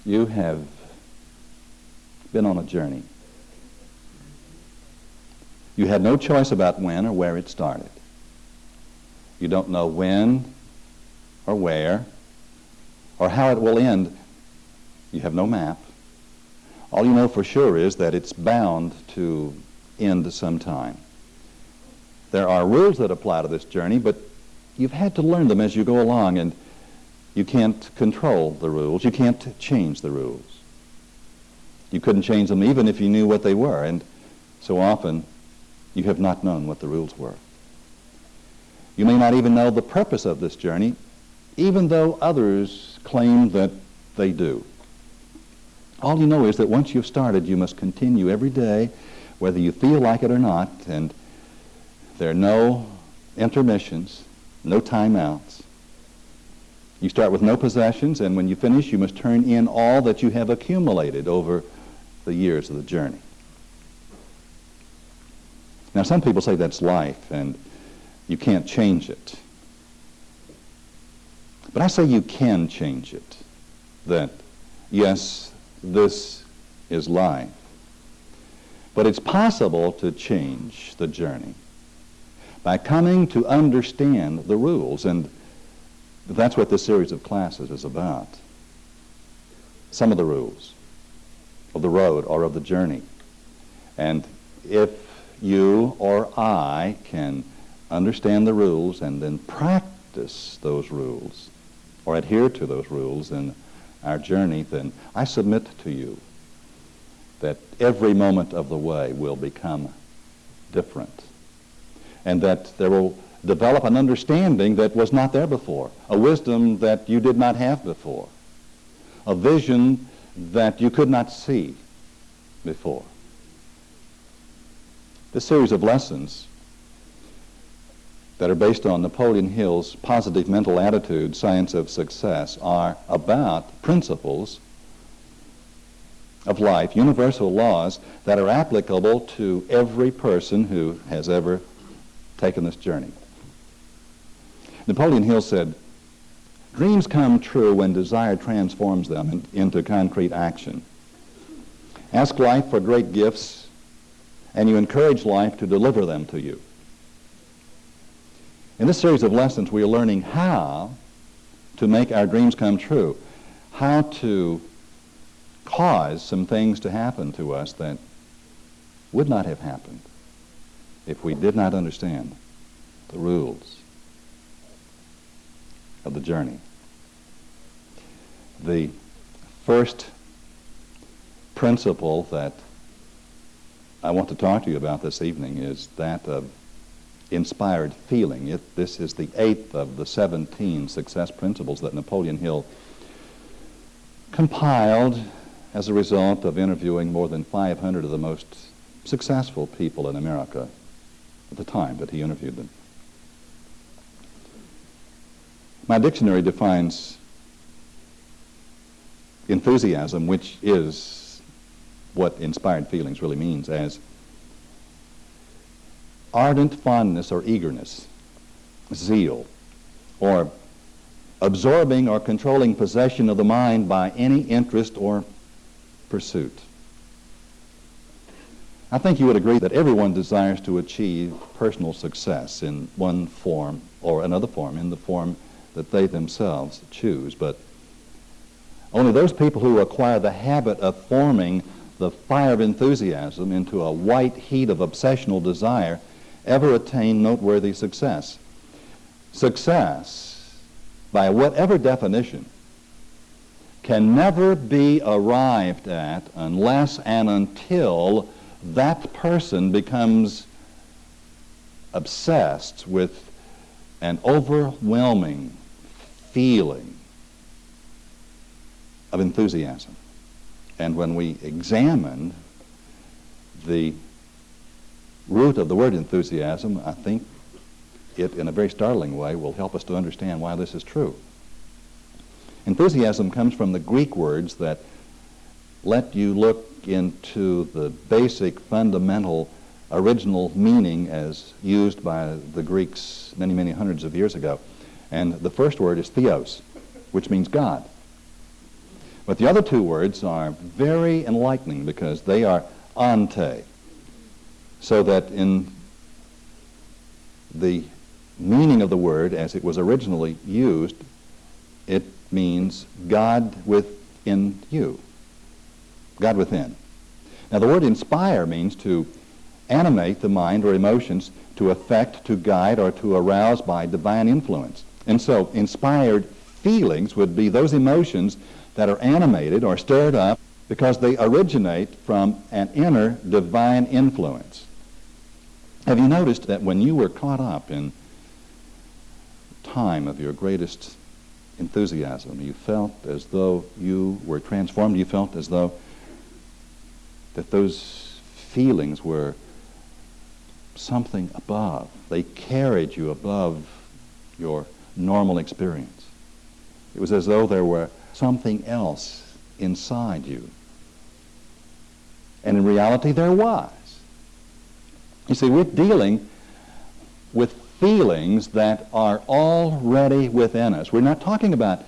You have been on a journey. You had no choice about when or where it started. You don't know when or where or how it will end. You have no map. All you know for sure is that it's bound to end sometime. There are rules that apply to this journey, but you've had to learn them as you go along, and you can't control the rules. You can't change the rules. You couldn't change them even if you knew what they were, and so often you have not known what the rules were. You may not even know the purpose of this journey, even though others claim that they do. All you know is that once you've started, you must continue every day, whether you feel like it or not, and there are no intermissions, no timeouts. You start with no possessions, and when you finish, you must turn in all that you have accumulated over the years of the journey. Now, some people say that's life, and you can't change it. But I say you can change it. That, yes, this is life. But it's possible to change the journey by coming to understand the rules, and that's what this series of classes is about. Some of the rules of the road or of the journey. And if you or I can understand the rules and then practice those rules or adhere to those rules in our journey, then I submit to you that every moment of the way will become different, and that there will develop an understanding that was not there before, a wisdom that you did not have before, a vision that you could not see before. This series of lessons that are based on Napoleon Hill's Positive Mental Attitude, Science of Success, are about principles of life, universal laws that are applicable to every person who has ever taken this journey. Napoleon Hill said, "Dreams come true when desire transforms them into concrete action. Ask life for great gifts, and you encourage life to deliver them to you." In this series of lessons, we are learning how to make our dreams come true, how to cause some things to happen to us that would not have happened if we did not understand the rules of the journey. The first principle that I want to talk to you about this evening is that of inspired feeling. This is the 8th of the 17 success principles that Napoleon Hill compiled as a result of interviewing more than 500 of the most successful people in America at the time that he interviewed them. My dictionary defines enthusiasm, which is what inspired feelings really means, as ardent fondness or eagerness, zeal, or absorbing or controlling possession of the mind by any interest or pursuit. I think you would agree that everyone desires to achieve personal success in one form or another form, in the form that they themselves choose, but only those people who acquire the habit of forming the fire of enthusiasm into a white heat of obsessional desire ever attain noteworthy success. Success, by whatever definition, can never be arrived at unless and until that person becomes obsessed with an overwhelming feeling of enthusiasm. And when we examine the root of the word enthusiasm, I think it, in a very startling way, will help us to understand why this is true. Enthusiasm comes from the Greek words that let you look into the basic, fundamental, original meaning as used by the Greeks many, many hundreds of years ago. And the first word is theos, which means God. But the other two words are very enlightening because they are ante. So that in the meaning of the word as it was originally used, it means God within you. God within. Now the word inspire means to animate the mind or emotions, to affect, to guide, or to arouse by divine influence. And so inspired feelings would be those emotions that are animated or stirred up because they originate from an inner divine influence. Have you noticed that when you were caught up in time of your greatest enthusiasm, you felt as though you were transformed, you felt as though that those feelings were something above. They carried you above your normal experience. It was as though there were something else inside you. And in reality, there was. You see, we're dealing with feelings that are already within us. We're not talking about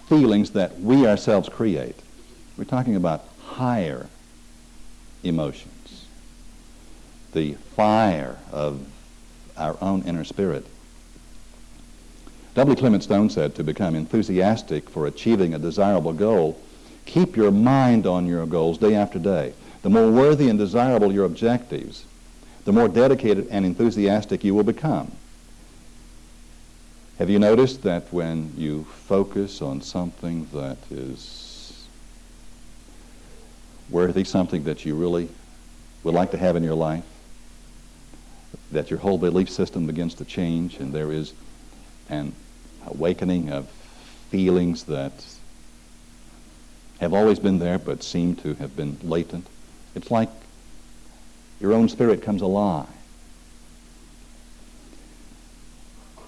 feelings that we ourselves create. We're talking about higher emotions, the fire of our own inner spirit. W. Clement Stone said, to become enthusiastic for achieving a desirable goal, keep your mind on your goals day after day. The more worthy and desirable your objectives, the more dedicated and enthusiastic you will become. Have you noticed that when you focus on something that is worthy, something that you really would like to have in your life, that your whole belief system begins to change and there is an awakening of feelings that have always been there but seem to have been latent? It's like your own spirit comes alive.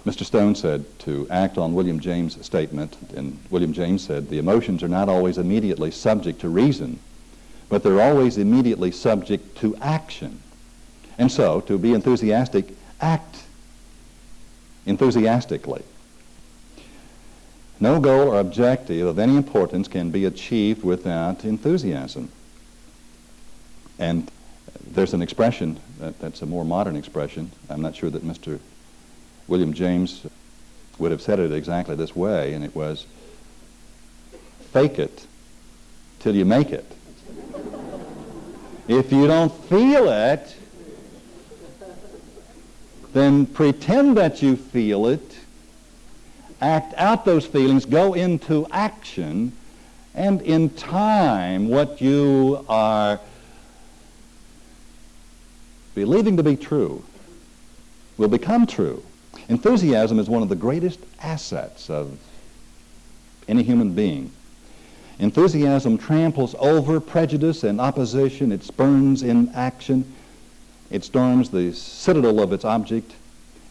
Mr. Stone said to act on William James' statement, and William James said, the emotions are not always immediately subject to reason, but they're always immediately subject to action. And so, to be enthusiastic, act enthusiastically. No goal or objective of any importance can be achieved without enthusiasm. And there's an expression, that's a more modern expression. I'm not sure that Mr. William James would have said it exactly this way, and it was, fake it till you make it. If you don't feel it, then pretend that you feel it, act out those feelings, go into action, and in time, what you are believing to be true will become true. Enthusiasm is one of the greatest assets of any human being. Enthusiasm tramples over prejudice and opposition. It spurns in action. It storms the citadel of its object,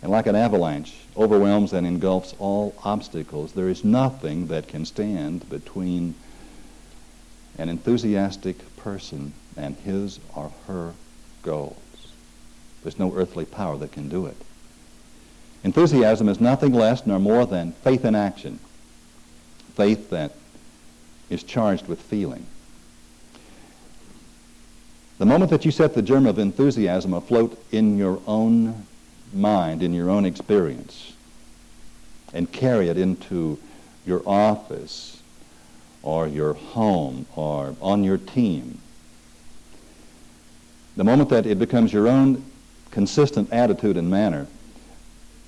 and like an avalanche, overwhelms and engulfs all obstacles. There is nothing that can stand between an enthusiastic person and his or her goals. There's no earthly power that can do it. Enthusiasm is nothing less nor more than faith in action, faith that is charged with feeling. The moment that you set the germ of enthusiasm afloat in your own mind, in your own experience, and carry it into your office or your home or on your team, the moment that it becomes your own consistent attitude and manner,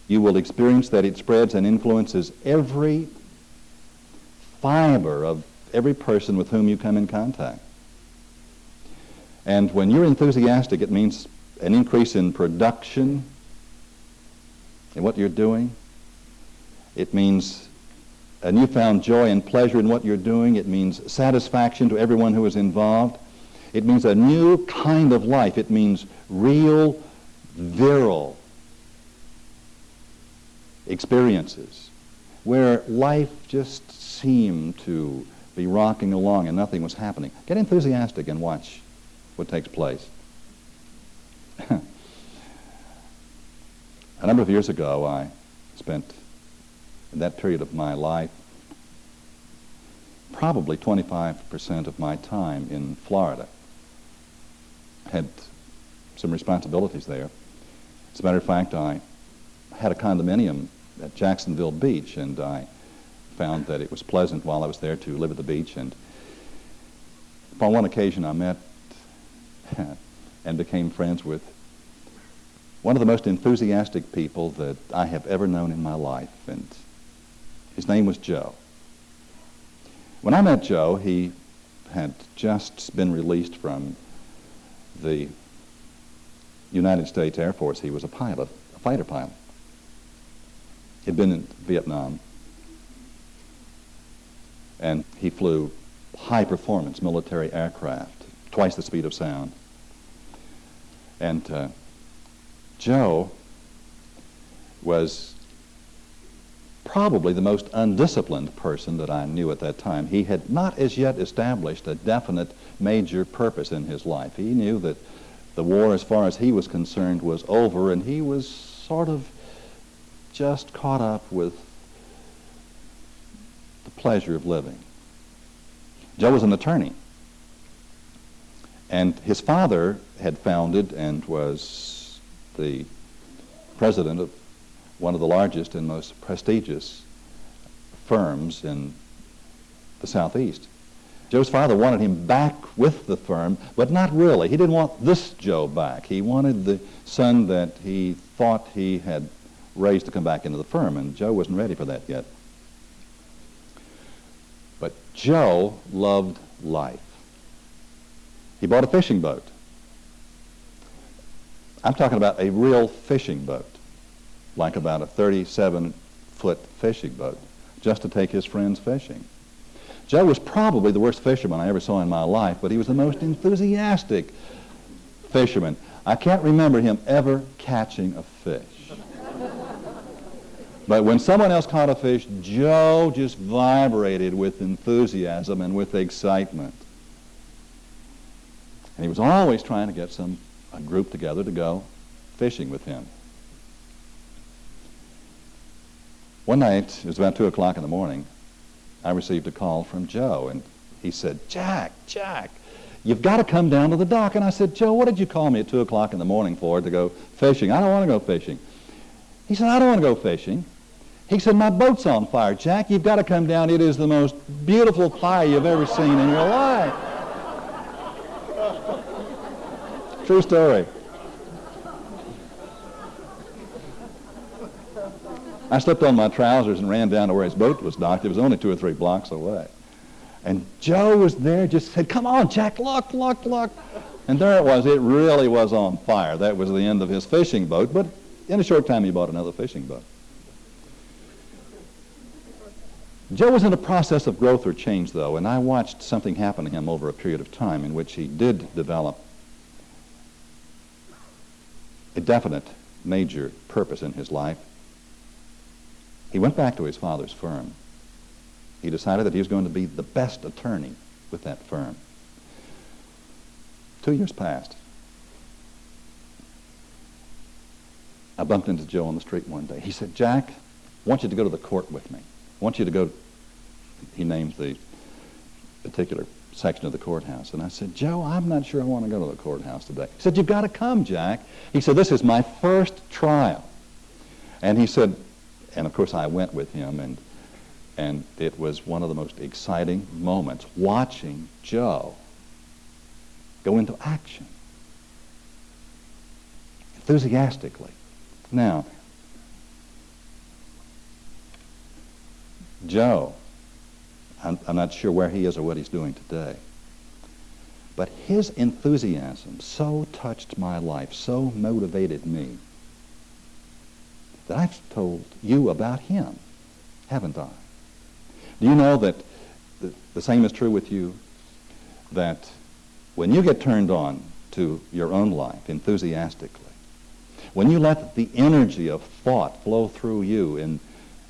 you will experience that it spreads and influences every fiber of every person with whom you come in contact. And when you're enthusiastic, it means an increase in production in what you're doing. It means a newfound joy and pleasure in what you're doing. It means satisfaction to everyone who is involved. It means a new kind of life. It means real, virile experiences where life just seemed to be rocking along and nothing was happening. Get enthusiastic and watch what takes place. A number of years ago, I spent in that period of my life probably 25% of my time in Florida. Had some responsibilities there. As a matter of fact, I had a condominium at Jacksonville Beach, and I found that it was pleasant while I was there to live at the beach. And upon one occasion, I met and became friends with one of the most enthusiastic people that I have ever known in my life, and his name was Joe. When I met Joe, he had just been released from the United States Air Force. He was a pilot, a fighter pilot. He'd been in Vietnam, and he flew high-performance military aircraft, twice the speed of sound. And Joe was probably the most undisciplined person that I knew at that time. He had not as yet established a definite major purpose in his life. He knew that the war, as far as he was concerned, was over, and he was sort of just caught up with the pleasure of living. Joe was an attorney, and his father had founded and was the president of one of the largest and most prestigious firms in the Southeast. Joe's father wanted him back with the firm, but not really. He didn't want this Joe back. He wanted the son that he thought he had raised to come back into the firm, and Joe wasn't ready for that yet. But Joe loved life. He bought a fishing boat. I'm talking about a real fishing boat, like about a 37-foot fishing boat, just to take his friends fishing. Joe was probably the worst fisherman I ever saw in my life, but he was the most enthusiastic fisherman. I can't remember him ever catching a fish. But when someone else caught a fish, Joe just vibrated with enthusiasm and with excitement. And he was always trying to get a group together to go fishing with him. One night, it was about 2 o'clock in the morning, I received a call from Joe, and he said, Jack, you've got to come down to the dock. And I said, Joe, what did you call me at 2 o'clock in the morning for, to go fishing? I don't want to go fishing. He said, I don't want to go fishing. He said, my boat's on fire. Jack, you've got to come down. It is the most beautiful fire you've ever seen in your life. True story. I slipped on my trousers and ran down to where his boat was docked. It was only 2 or 3 blocks away. And Joe was there, just said, come on, Jack, look. And there it was. It really was on fire. That was the end of his fishing boat, but in a short time he bought another fishing boat. Joe was in a process of growth or change, though, and I watched something happen to him over a period of time in which he did develop a definite major purpose in his life. He went back to his father's firm. He decided that he was going to be the best attorney with that firm. 2 years passed. I bumped into Joe on the street one day. He said, Jack, I want you to go to the court with me. I want you to go, he named the particular section of the courthouse. And I said, Joe, I'm not sure I want to go to the courthouse today. He said, you've got to come, Jack. He said, this is my first trial. And he said, and of course I went with him, and it was one of the most exciting moments, watching Joe go into action enthusiastically. Now, Joe, I'm not sure where he is or what he's doing today, but his enthusiasm so touched my life, so motivated me, that I've told you about him, haven't I? Do you know that the same is true with you? That when you get turned on to your own life enthusiastically, when you let the energy of thought flow through you in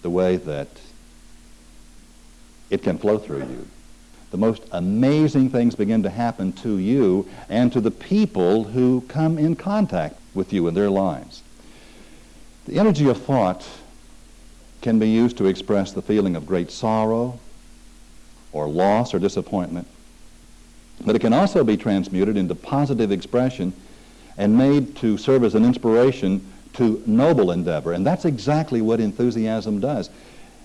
the way that it can flow through you, the most amazing things begin to happen to you and to the people who come in contact with you in their lives. The energy of thought can be used to express the feeling of great sorrow or loss or disappointment. But it can also be transmuted into positive expression and made to serve as an inspiration to noble endeavor. And that's exactly what enthusiasm does.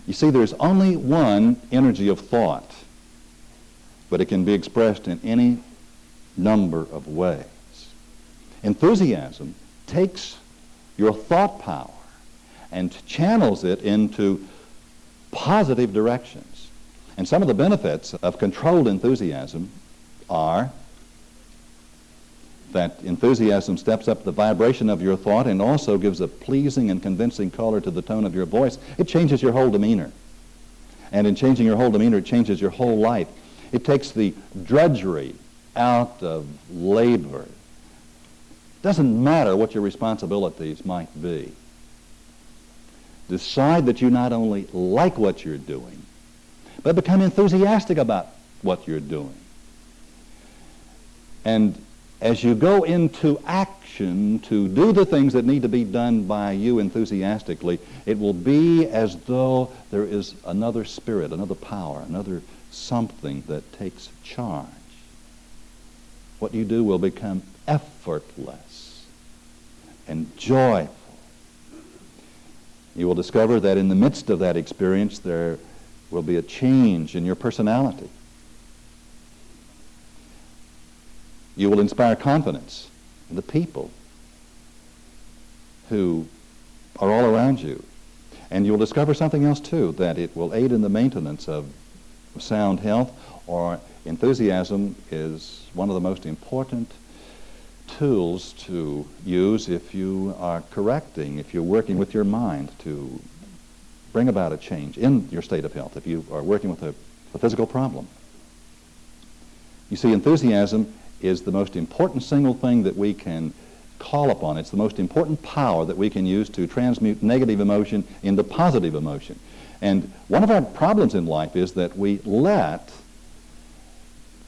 You see, there's only one energy of thought, but it can be expressed in any number of ways. Enthusiasm takes your thought power and channels it into positive directions. And some of the benefits of controlled enthusiasm are that enthusiasm steps up the vibration of your thought and also gives a pleasing and convincing color to the tone of your voice. It changes your whole demeanor. And in changing your whole demeanor, it changes your whole life. It takes the drudgery out of labor. Doesn't matter what your responsibilities might be. Decide that you not only like what you're doing, but become enthusiastic about what you're doing. And as you go into action to do the things that need to be done by you enthusiastically, it will be as though there is another spirit, another power, another something that takes charge. What you do will become effortless and joyful. You will discover that in the midst of that experience there will be a change in your personality. You will inspire confidence in the people who are all around you. And you'll discover something else too, that it will aid in the maintenance of sound health, or enthusiasm is one of the most important tools to use if you are correcting, if you're working with your mind to bring about a change in your state of health, if you are working with a physical problem. You see, enthusiasm is the most important single thing that we can call upon. It's the most important power that we can use to transmute negative emotion into positive emotion. And one of our problems in life is that we let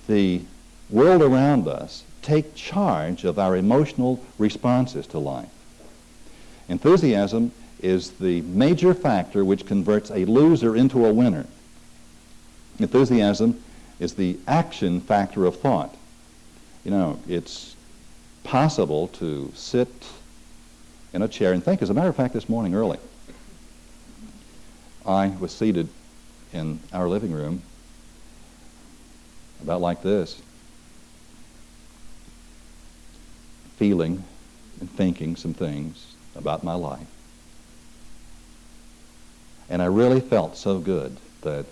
the world around us take charge of our emotional responses to life. Enthusiasm is the major factor which converts a loser into a winner. Enthusiasm is the action factor of thought. You know, it's possible to sit in a chair and think. As a matter of fact, this morning early, I was seated in our living room about like this, feeling and thinking some things about my life. And I really felt so good that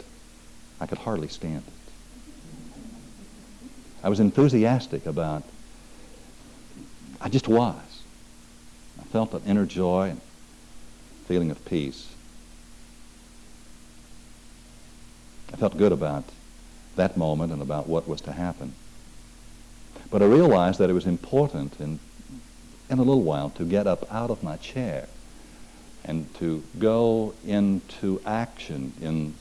I could hardly stand it. I was enthusiastic about, I just was. I felt an inner joy and feeling of peace. I felt good about that moment and about what was to happen. But I realized that it was important in a little while to get up out of my chair and to go into action in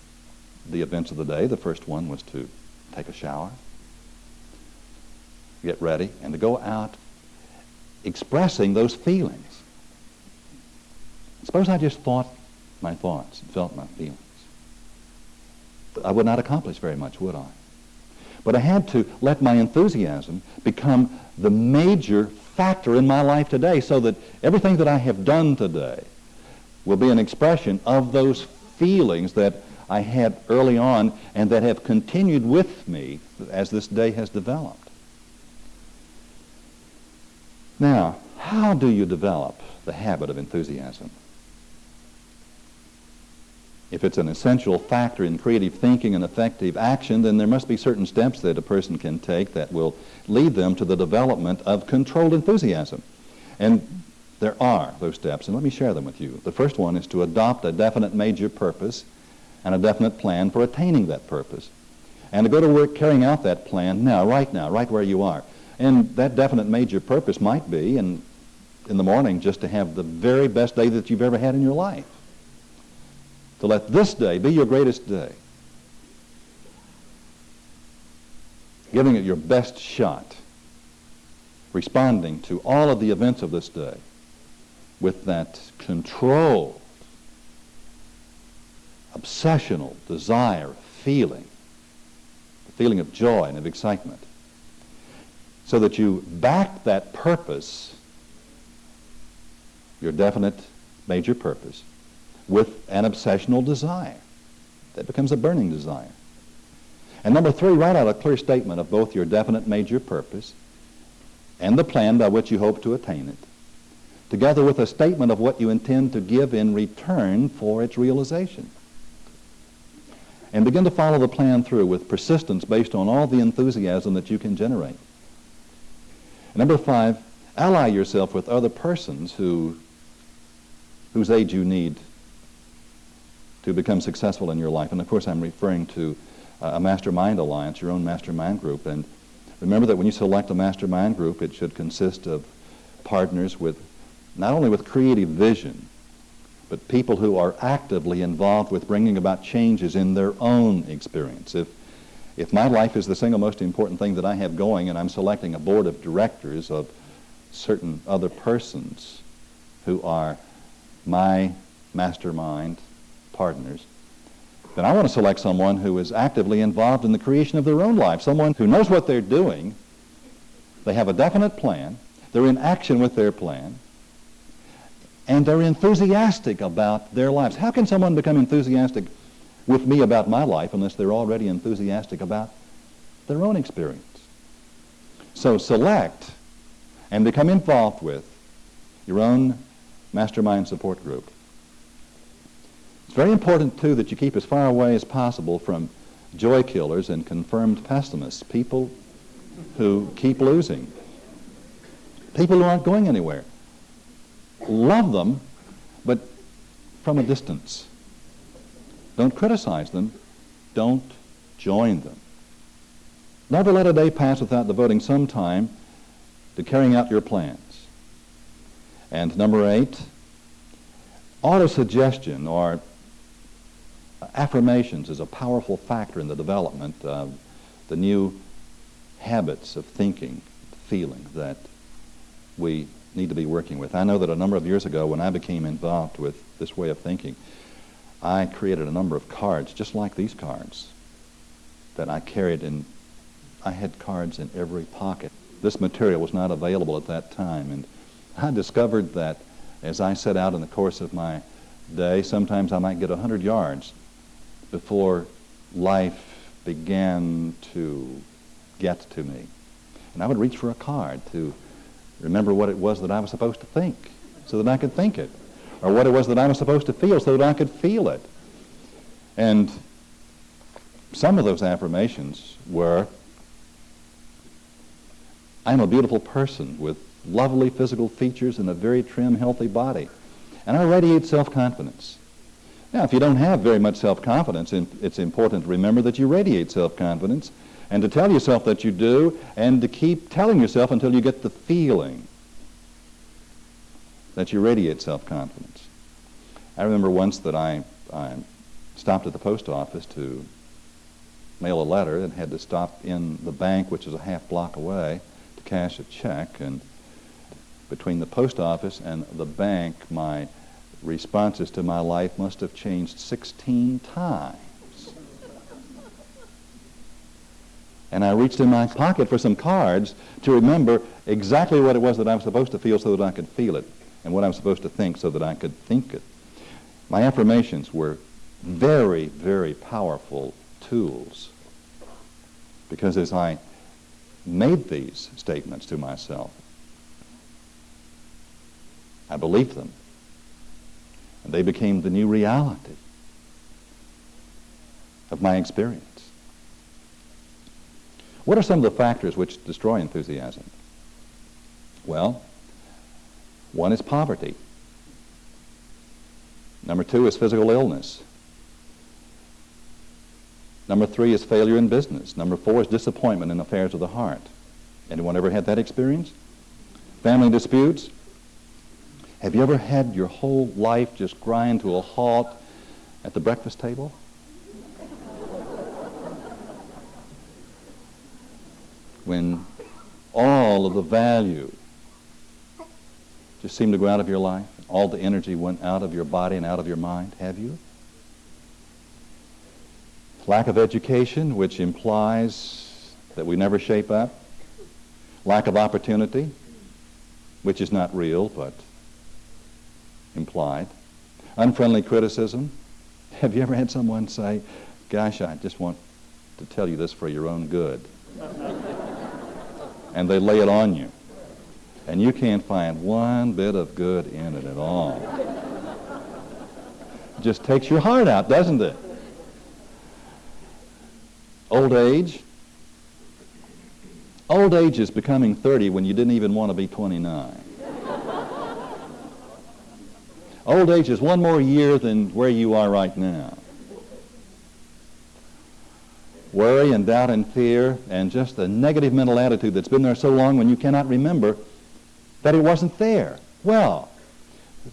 the events of the day. The first one was to take a shower, get ready, and to go out expressing those feelings. Suppose I just thought my thoughts and felt my feelings. I would not accomplish very much, would I? But I had to let my enthusiasm become the major factor in my life today, so that everything that I have done today will be an expression of those feelings that I had early on and that have continued with me as this day has developed. Now, how do you develop the habit of enthusiasm? If it's an essential factor in creative thinking and effective action, then there must be certain steps that a person can take that will lead them to the development of controlled enthusiasm. And there are those steps, and let me share them with you. The first one is to adopt a definite major purpose and a definite plan for attaining that purpose. And to go to work carrying out that plan now, right where you are. And that definite major purpose might be in the morning just to have the very best day that you've ever had in your life. To let this day be your greatest day. Giving it your best shot. Responding to all of the events of this day with that controlled, obsessional desire, feeling feeling of joy and of excitement, so that you back that purpose, your definite major purpose, with an obsessional desire that becomes a burning desire. And number 3, write out a clear statement of both your definite major purpose and the plan by which you hope to attain it, together with a statement of what you intend to give in return for its realization. And begin to follow the plan through with persistence based on all the enthusiasm that you can generate. And number 5, ally yourself with other persons whose aid you need to become successful in your life. And of course I'm referring to a mastermind alliance, your own mastermind group. And remember that when you select a mastermind group, it should consist of partners with not only with creative vision, but people who are actively involved with bringing about changes in their own experience. If my life is the single most important thing that I have going, and I'm selecting a board of directors of certain other persons who are my mastermind partners, then I want to select someone who is actively involved in the creation of their own life, someone who knows what they're doing, they have a definite plan, they're in action with their plan, and they're enthusiastic about their lives. How can someone become enthusiastic with me about my life unless they're already enthusiastic about their own experience? So select and become involved with your own mastermind support group. It's very important, too, that you keep as far away as possible from joy killers and confirmed pessimists, people who keep losing, people who aren't going anywhere. Love them, but from a distance. Don't criticize them. Don't join them. Never let a day pass without devoting some time to carrying out your plans. And number 8, autosuggestion or affirmations is a powerful factor in the development of the new habits of thinking, feeling that we need to be working with. I know that a number of years ago when I became involved with this way of thinking, I created a number of cards just like these cards that I carried in. I had cards in every pocket. This material was not available at that time, and I discovered that as I set out in the course of my day, sometimes I might get 100 yards before life began to get to me. And I would reach for a card to remember what it was that I was supposed to think so that I could think it, or what it was that I was supposed to feel so that I could feel it. And some of those affirmations were, I'm a beautiful person with lovely physical features and a very trim, healthy body, and I radiate self-confidence. Now, if you don't have very much self-confidence, it's important to remember that you radiate self-confidence, and to tell yourself that you do, and to keep telling yourself until you get the feeling that you radiate self-confidence. I remember once that I stopped at the post office to mail a letter and had to stop in the bank, which is a half block away, to cash a check. And between the post office and the bank, my responses to my life must have changed 16 times. And I reached in my pocket for some cards to remember exactly what it was that I was supposed to feel so that I could feel it, and what I was supposed to think so that I could think it. My affirmations were very, very powerful tools, because as I made these statements to myself, I believed them, and they became the new reality of my experience. What are some of the factors which destroy enthusiasm? Well, one is poverty. Number 2 is physical illness. Number 3 is failure in business. Number 4 is disappointment in affairs of the heart. Anyone ever had that experience? Family disputes. Have you ever had your whole life just grind to a halt at the breakfast table? When all of the value just seemed to go out of your life, all the energy went out of your body and out of your mind? Have you? Lack of education, which implies that we never shape up. Lack of opportunity, which is not real but implied. Unfriendly criticism. Have you ever had someone say, "Gosh, I just want to tell you this for your own good." And they lay it on you. And you can't find one bit of good in it at all. It just takes your heart out, doesn't it? Old age. Old age is becoming 30 when you didn't even want to be 29. Old age is one more year than where you are right now. Worry and doubt and fear and just the negative mental attitude that's been there so long when you cannot remember that it wasn't there. Well,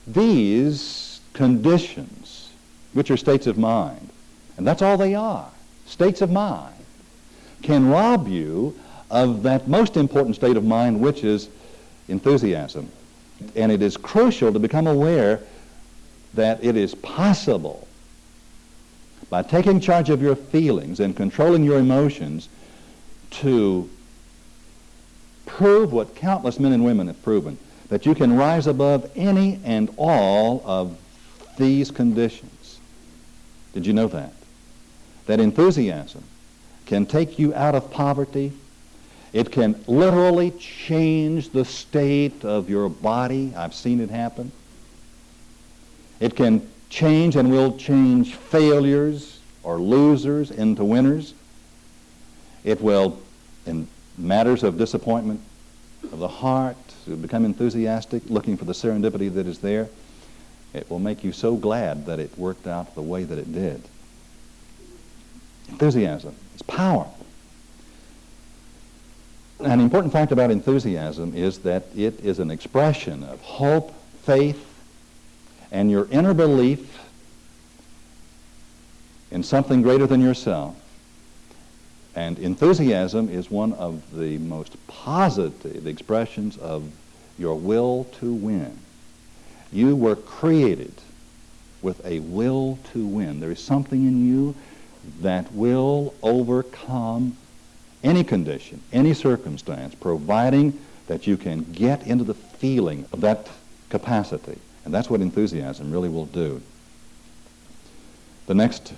these conditions, which are states of mind, and that's all they are, states of mind, can rob you of that most important state of mind, which is enthusiasm. And it is crucial to become aware that it is possible, by taking charge of your feelings and controlling your emotions, to prove what countless men and women have proven, that you can rise above any and all of these conditions. Did you know that? That enthusiasm can take you out of poverty. It can literally change the state of your body. I've seen it happen. It can change and will change failures or losers into winners. It will, in matters of disappointment of the heart, to become enthusiastic, looking for the serendipity that is there. It will make you so glad that it worked out the way that it did. Enthusiasm is powerful. An important fact about enthusiasm is that it is an expression of hope, faith, and your inner belief in something greater than yourself. And enthusiasm is one of the most positive expressions of your will to win. You were created with a will to win. There is something in you that will overcome any condition, any circumstance, providing that you can get into the feeling of that capacity. And that's what enthusiasm really will do. The next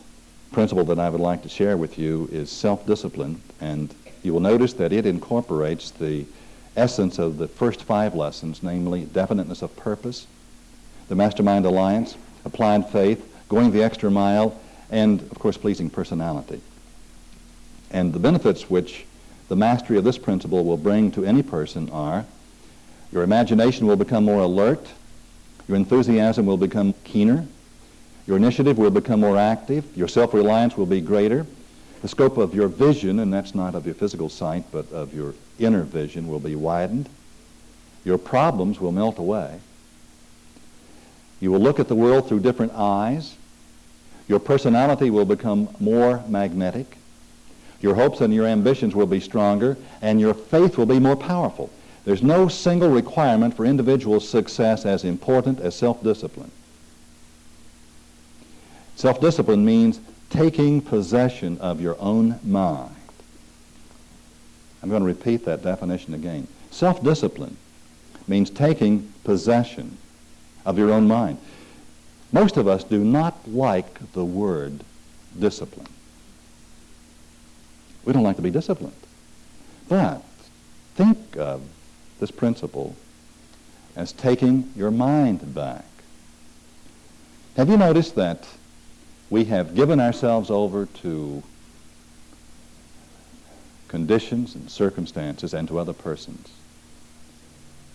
principle that I would like to share with you is self-discipline, and you will notice that it incorporates the essence of the first 5 lessons, namely definiteness of purpose, the Mastermind Alliance, applied faith, going the extra mile, and, of course, pleasing personality. And the benefits which the mastery of this principle will bring to any person are: your imagination will become more alert, your enthusiasm will become keener, your initiative will become more active, your self-reliance will be greater, the scope of your vision, and that's not of your physical sight, but of your inner vision, will be widened, your problems will melt away, you will look at the world through different eyes, your personality will become more magnetic, your hopes and your ambitions will be stronger, and your faith will be more powerful. There's no single requirement for individual success as important as self-discipline. Self-discipline means taking possession of your own mind. I'm going to repeat that definition again. Self-discipline means taking possession of your own mind. Most of us do not like the word discipline. We don't like to be disciplined. But think of this principle as taking your mind back. Have you noticed that we have given ourselves over to conditions and circumstances and to other persons?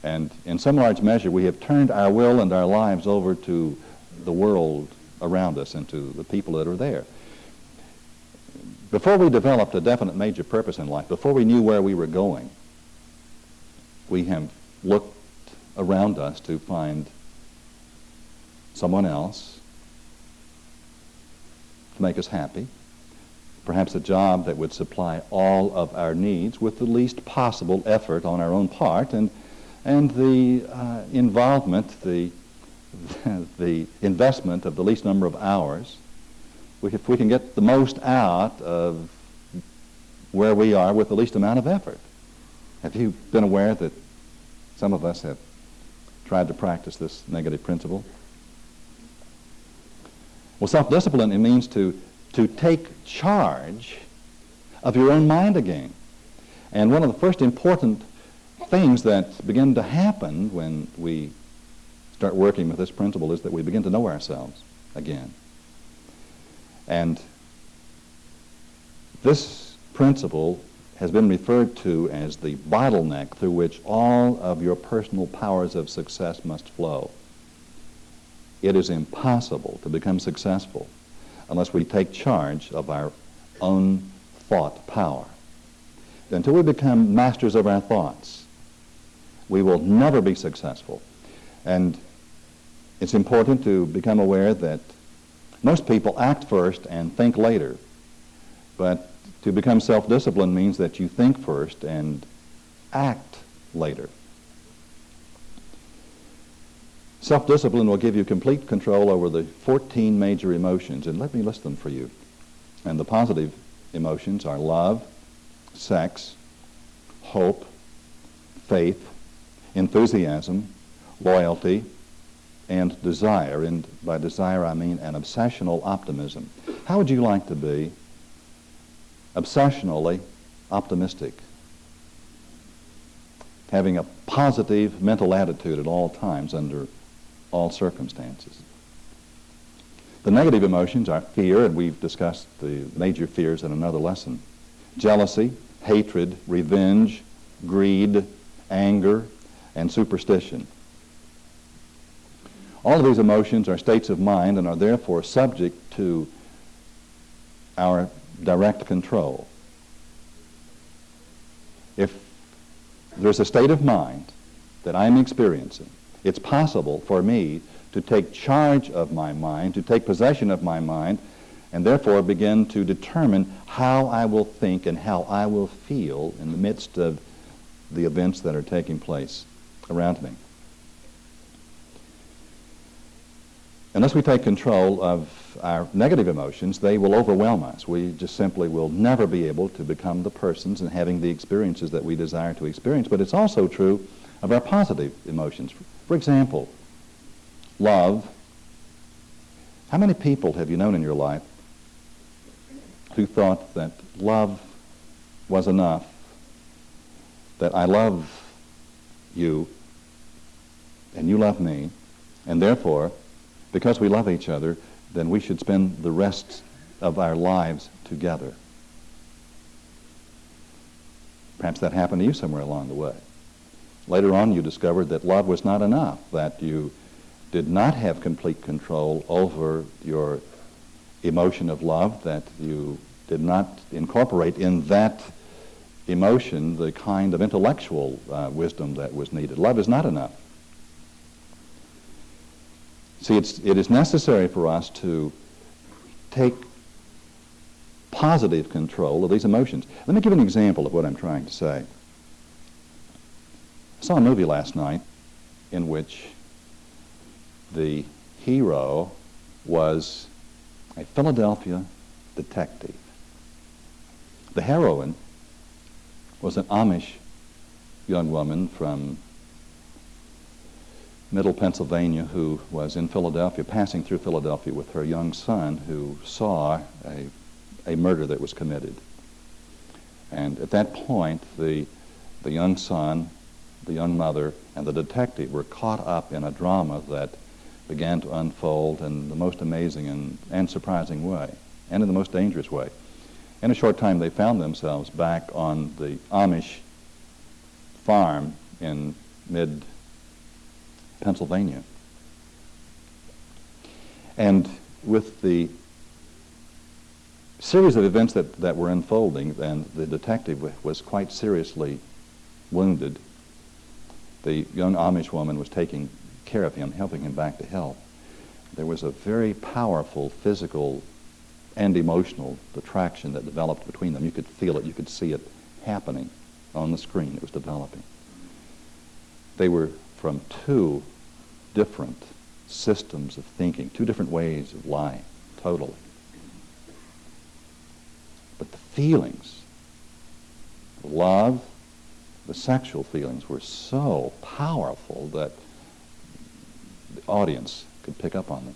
And in some large measure, we have turned our will and our lives over to the world around us and to the people that are there. Before we developed a definite major purpose in life, before we knew where we were going, we have looked around us to find someone else to make us happy, perhaps a job that would supply all of our needs with the least possible effort on our own part, and the involvement, the investment of the least number of hours if we can get the most out of where we are with the least amount of effort. Have you been aware that some of us have tried to practice this negative principle? Well, self-discipline, it means to take charge of your own mind again. And one of the first important things that begin to happen when we start working with this principle is that we begin to know ourselves again. And this principle has been referred to as the bottleneck through which all of your personal powers of success must flow. It is impossible to become successful unless we take charge of our own thought power. Until we become masters of our thoughts, we will never be successful. And it's important to become aware that most people act first and think later. But to become self-disciplined means that you think first and act later. Self-discipline will give you complete control over the 14 major emotions, and let me list them for you. And the positive emotions are love, sex, hope, faith, enthusiasm, loyalty, and desire. And by desire I mean an obsessional optimism. How would you like to be obsessionally optimistic? Having a positive mental attitude at all times under all circumstances. The negative emotions are fear, and we've discussed the major fears in another lesson. Jealousy, hatred, revenge, greed, anger, and superstition. All of these emotions are states of mind and are therefore subject to our direct control. If there's a state of mind that I'm experiencing, it's possible for me to take charge of my mind, to take possession of my mind, and therefore begin to determine how I will think and how I will feel in the midst of the events that are taking place around me. Unless we take control of our negative emotions, they will overwhelm us. We just simply will never be able to become the persons and having the experiences that we desire to experience. But it's also true of our positive emotions. For example, love. How many people have you known in your life who thought that love was enough, that I love you and you love me, and therefore, because we love each other, then we should spend the rest of our lives together? Perhaps that happened to you somewhere along the way. Later on, you discovered that love was not enough, that you did not have complete control over your emotion of love, that you did not incorporate in that emotion the kind of intellectual wisdom that was needed. Love is not enough. See, it is necessary for us to take positive control of these emotions. Let me give an example of what I'm trying to say. I saw a movie last night in which the hero was a Philadelphia detective. The heroine was an Amish young woman from Middle Pennsylvania who was in Philadelphia, passing through Philadelphia with her young son, who saw a murder that was committed. And at that point, the young son, the young mother, and the detective were caught up in a drama that began to unfold in the most amazing and surprising way, and in the most dangerous way. In a short time, they found themselves back on the Amish farm in mid-Pennsylvania. And with the series of events that were unfolding, and the detective was quite seriously wounded. The young Amish woman was taking care of him, helping him back to health. There was a very powerful physical and emotional attraction that developed between them. You could feel it, you could see it happening on the screen. It was developing. They were from two different systems of thinking, two different ways of life, totally. feelings, love, the sexual feelings were so powerful that the audience could pick up on them.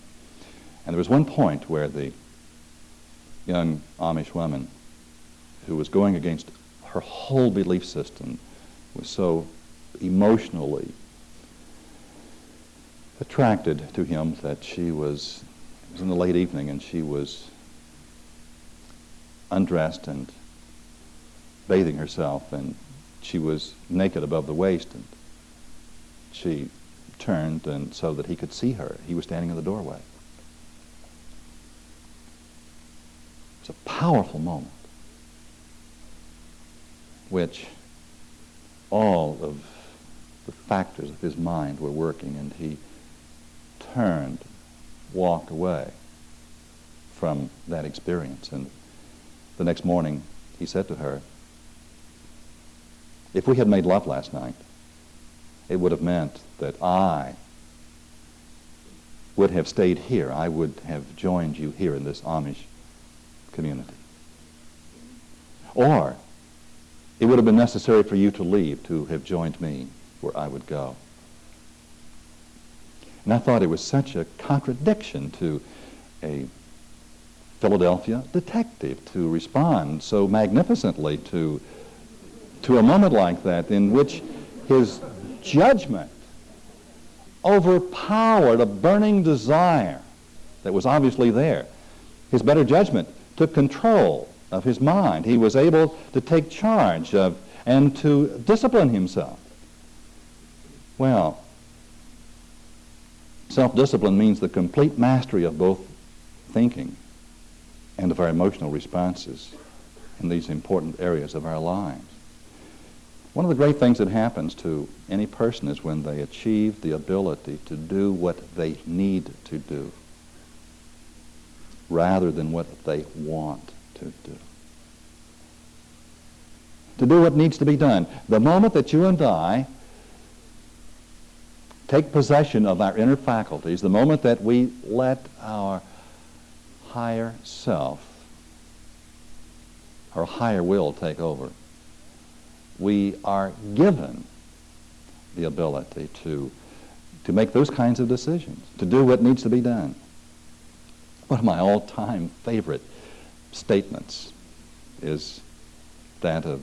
And there was one point where the young Amish woman, who was going against her whole belief system, was so emotionally attracted to him that it was in the late evening, and she was undressed and bathing herself, and she was naked above the waist, and she turned and so that he could see her. He was standing in the doorway. It's a powerful moment, which all of the factors of his mind were working, and he turned, walked away from that experience. And the next morning, he said to her, if we had made love last night, it would have meant that I would have stayed here. I would have joined you here in this Amish community. Or it would have been necessary for you to leave to have joined me where I would go. And I thought it was such a contradiction to a Philadelphia detective to respond so magnificently to a moment like that, in which his judgment overpowered a burning desire that was obviously there. His better judgment took control of his mind. He was able to take charge of and to discipline himself. Well, self-discipline means the complete mastery of both thinking and of our emotional responses in these important areas of our lives. One of the great things that happens to any person is when they achieve the ability to do what they need to do rather than what they want to do. To do what needs to be done. The moment that you and I take possession of our inner faculties, the moment that we let our higher self, our higher will take over, we are given the ability to make those kinds of decisions, to do what needs to be done. One of my all-time favorite statements is that of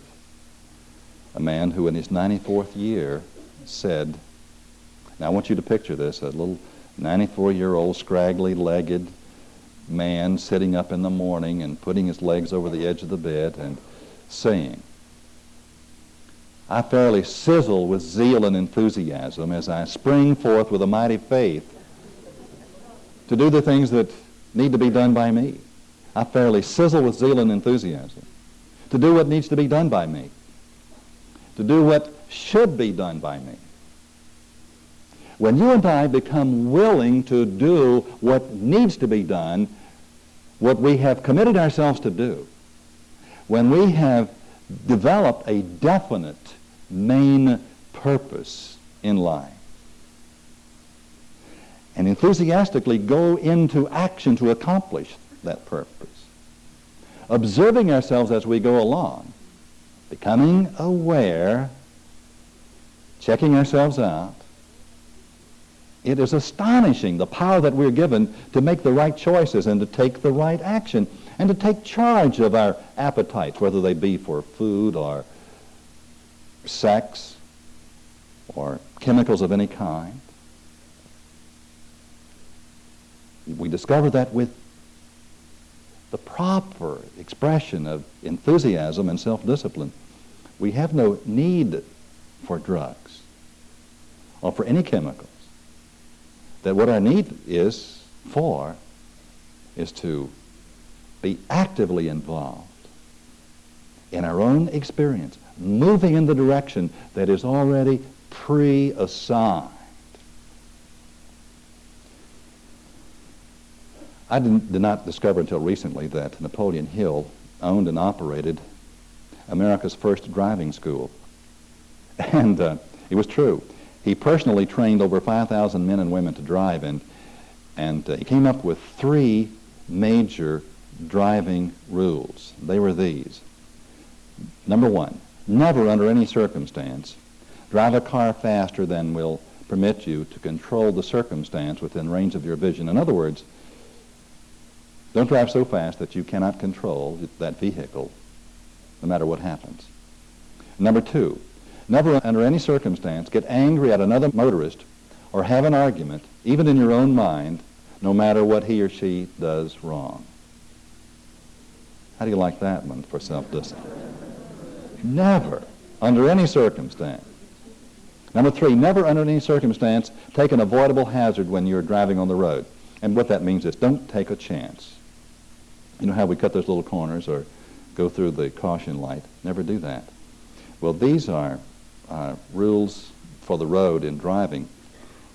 a man who in his 94th year said, now I want you to picture this, a little 94-year-old scraggly-legged man sitting up in the morning and putting his legs over the edge of the bed and saying, I fairly sizzle with zeal and enthusiasm as I spring forth with a mighty faith to do the things that need to be done by me. I fairly sizzle with zeal and enthusiasm to do what needs to be done by me, to do what should be done by me. When you and I become willing to do what needs to be done, what we have committed ourselves to do, when we have developed a definite main purpose in life, and enthusiastically go into action to accomplish that purpose, observing ourselves as we go along, becoming aware, checking ourselves out, it is astonishing the power that we're given to make the right choices and to take the right action and to take charge of our appetites, whether they be for food or sex or chemicals of any kind. We discover that with the proper expression of enthusiasm and self-discipline, we have no need for drugs or for any chemicals. That what our need is to be actively involved in our own experience, moving in the direction that is already pre-assigned. I did not discover until recently that Napoleon Hill owned and operated America's first driving school. And it was true. He personally trained over 5,000 men and women to drive, and he came up with 3 major driving rules. They were these. Number one, never under any circumstance drive a car faster than will permit you to control the circumstance within range of your vision. In other words, don't drive so fast that you cannot control that vehicle no matter what happens. Number two, never under any circumstance get angry at another motorist or have an argument, even in your own mind, no matter what he or she does wrong. How do you like that one for self-discipline? Never, under any circumstance. Number three, never under any circumstance take an avoidable hazard when you're driving on the road. And what that means is don't take a chance. You know how we cut those little corners or go through the caution light? Never do that. Well, these are rules for the road in driving.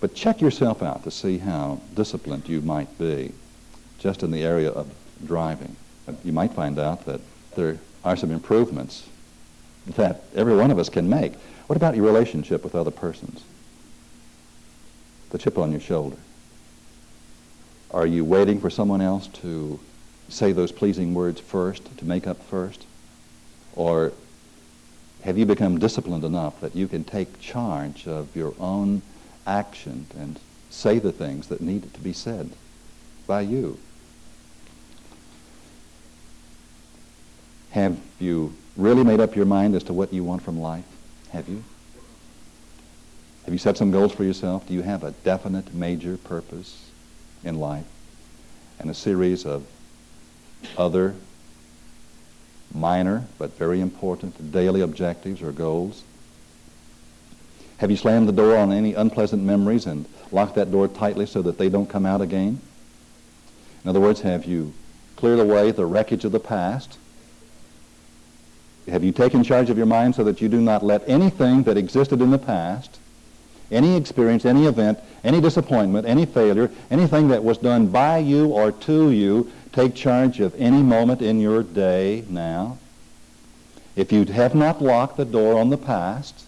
But check yourself out to see how disciplined you might be just in the area of driving. You might find out that there are some improvements that every one of us can make. What about your relationship with other persons? The chip on your shoulder. Are you waiting for someone else to say those pleasing words first, to make up first? Or have you become disciplined enough that you can take charge of your own action and say the things that need to be said by you? Have you really made up your mind as to what you want from life? Have you? Have you set some goals for yourself? Do you have a definite major purpose in life and a series of other minor but very important daily objectives or goals? Have you slammed the door on any unpleasant memories and locked that door tightly so that they don't come out again? In other words, have you cleared away the wreckage of the past? Have you taken charge of your mind so that you do not let anything that existed in the past, any experience, any event, any disappointment, any failure, anything that was done by you or to you, take charge of any moment in your day now? If you have not locked the door on the past,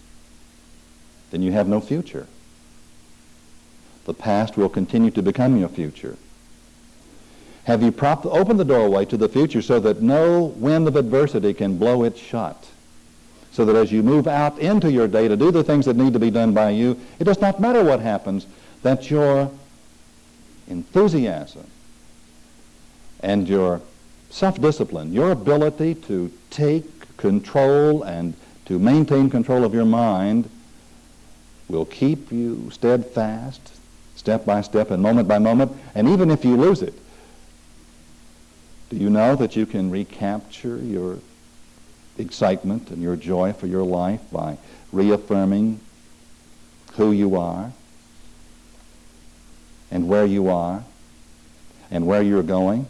then you have no future. The past will continue to become your future. Have you opened the doorway to the future so that no wind of adversity can blow it shut? So that as you move out into your day to do the things that need to be done by you, it does not matter what happens, that your enthusiasm and your self-discipline, your ability to take control and to maintain control of your mind will keep you steadfast, step by step and moment by moment. And even if you lose it, do you know that you can recapture your excitement and your joy for your life by reaffirming who you are and where you are and where you're going?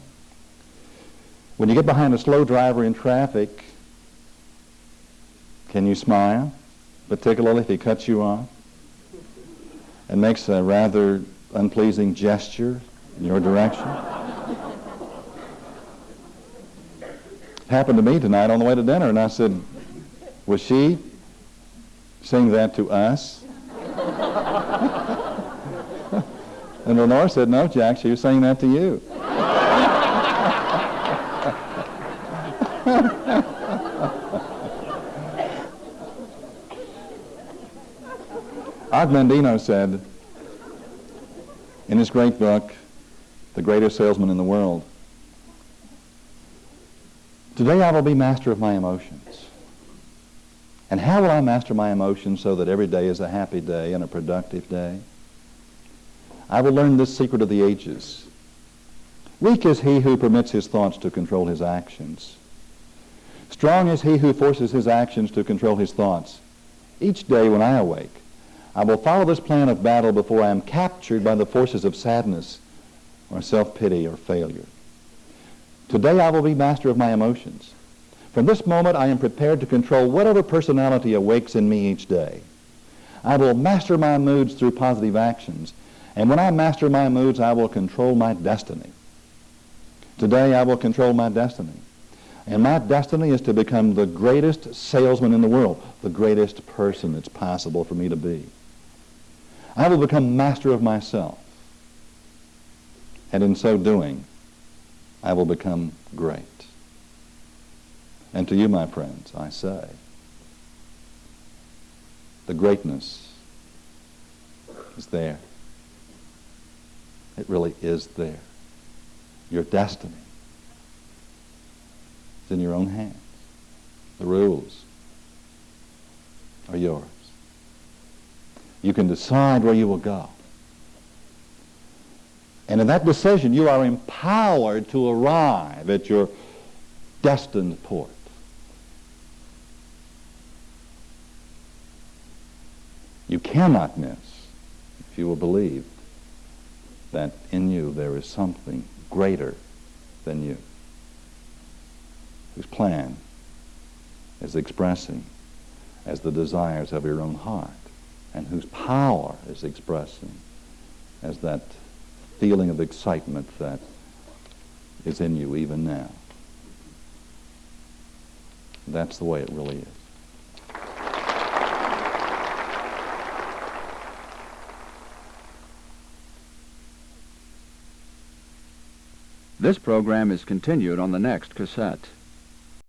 When you get behind a slow driver in traffic, can you smile, particularly if he cuts you off and makes a rather unpleasing gesture in your direction? Happened to me tonight on the way to dinner, and I said, was she saying that to us? And Lenore said, no, Jack, she was saying that to you. Og Mandino said in his great book, The Greatest Salesman in the World, today I will be master of my emotions. And how will I master my emotions so that every day is a happy day and a productive day? I will learn this secret of the ages. Weak is he who permits his thoughts to control his actions. Strong is he who forces his actions to control his thoughts. Each day when I awake, I will follow this plan of battle before I am captured by the forces of sadness or self-pity or failure. Today I will be master of my emotions. From this moment I am prepared to control whatever personality awakes in me each day. I will master my moods through positive actions. And when I master my moods, I will control my destiny. Today I will control my destiny. And my destiny is to become the greatest salesman in the world, the greatest person it's possible for me to be. I will become master of myself. And in so doing, I will become great. And to you, my friends, I say, the greatness is there. It really is there. Your destiny is in your own hands. The rules are yours. You can decide where you will go. And in that decision, you are empowered to arrive at your destined port. You cannot miss, if you will believe, that in you there is something greater than you, whose plan is expressing as the desires of your own heart, and whose power is expressing as that feeling of excitement that is in you even now. That's the way it really is. This program is continued on the next cassette.